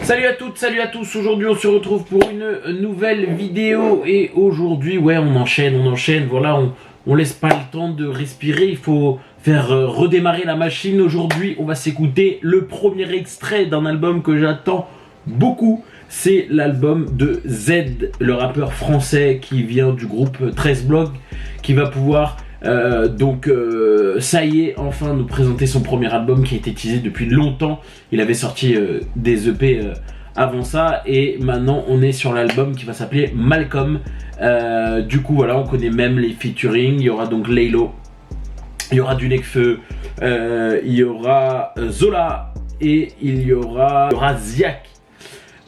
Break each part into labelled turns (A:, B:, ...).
A: Salut à toutes, salut à tous. Aujourd'hui on se retrouve pour une nouvelle vidéo. Et aujourd'hui ouais on enchaîne, voilà, on laisse pas le temps de respirer. Il faut faire redémarrer la machine. Aujourd'hui on va s'écouter le premier extrait d'un album que j'attends beaucoup. C'est l'album de Z, le rappeur français qui vient du groupe 13 Block, qui va pouvoir ça y est, enfin nous présenter son premier album qui a été teasé depuis longtemps. Il avait sorti des EP avant ça, et maintenant on est sur l'album qui va s'appeler Malcolm. Du coup voilà, on connaît même les featuring. Il y aura donc Laylo, il y aura du Nekfeu, il y aura Zola et il y aura Ziak.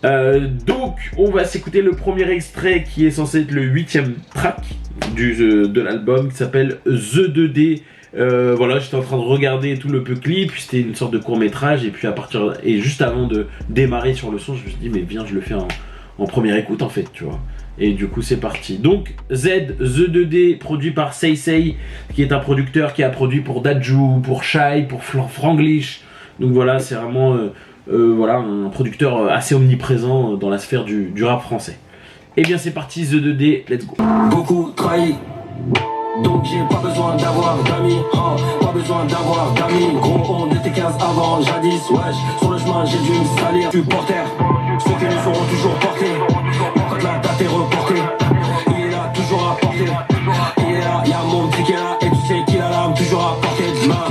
A: Donc on va s'écouter le premier extrait qui est censé être le 8e track de l'album, qui s'appelle The 2D. Voilà, j'étais en train de regarder tout le peu clip, c'était une sorte de court métrage, et puis juste avant de démarrer sur le son, je me suis dit mais viens, je le fais en première écoute en fait, tu vois. Et du coup c'est parti. Donc Z, The 2D, produit par Say Say, qui est un producteur qui a produit pour Dadju, pour Shai, pour Franglish. Donc voilà, c'est vraiment voilà, un producteur assez omniprésent dans la sphère du rap français. Et bien c'est parti, The 2D, let's go.
B: Beaucoup trahi, donc j'ai pas besoin d'avoir d'amis, pas besoin d'avoir d'amis. Gros, on était 15 avant, jadis, wesh. Sur le chemin j'ai dû me salir. Supporters, ceux qui nous seront toujours portés. Quand la date est reportée, il est là toujours à porter. Il est là, y'a mon petit qui est là, et tu sais qu'il a l'âme toujours à portée de main.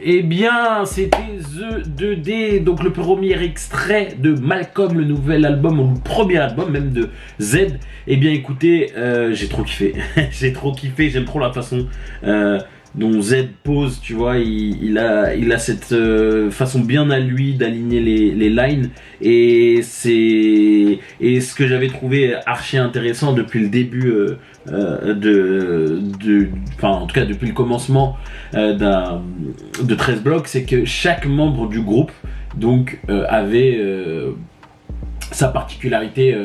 A: Eh bien, c'était The 2D, donc le premier extrait de Malcolm, le nouvel album, ou le premier album même de Z. Eh bien, écoutez, j'ai trop kiffé, j'ai trop kiffé, j'aime trop la façon dont Z pose, tu vois, il a cette façon bien à lui d'aligner les lines, et ce que j'avais trouvé archi intéressant depuis le début enfin en tout cas depuis le commencement de 13 Block, c'est que chaque membre du groupe donc avait sa particularité,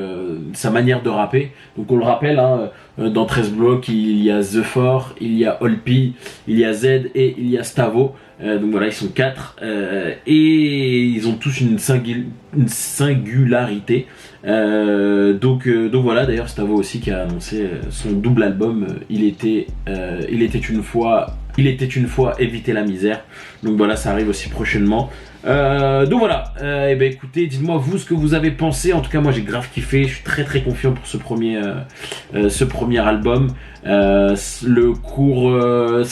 A: sa manière de rapper. Donc on le rappelle, hein, dans 13 Block il y a The Four, il y a Olpi, il y a Z et il y a Stavo. Donc voilà, ils sont 4 et ils ont tous une singularité. Donc voilà, d'ailleurs Stavo aussi qui a annoncé son double album, il était une fois éviter la misère. Donc voilà, ça arrive aussi prochainement. Donc voilà, et ben écoutez, dites-moi vous ce que vous avez pensé. En tout cas moi j'ai grave kiffé, je suis très confiant pour ce premier album. Ça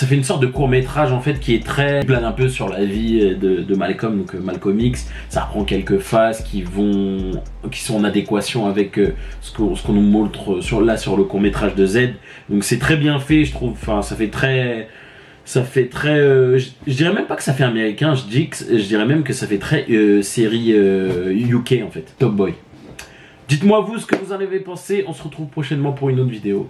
A: fait une sorte de court métrage en fait qui est très plane un peu sur la vie de Malcolm, donc Malcolm X. Ça reprend quelques phases qui sont en adéquation avec ce qu'on nous montre sur le court métrage de Z. Donc c'est très bien fait, je trouve. Enfin ça fait très je dirais même pas que ça fait américain, je dirais même que ça fait très série UK en fait, Top Boy. Dites-moi vous ce que vous en avez pensé, on se retrouve prochainement pour une autre vidéo.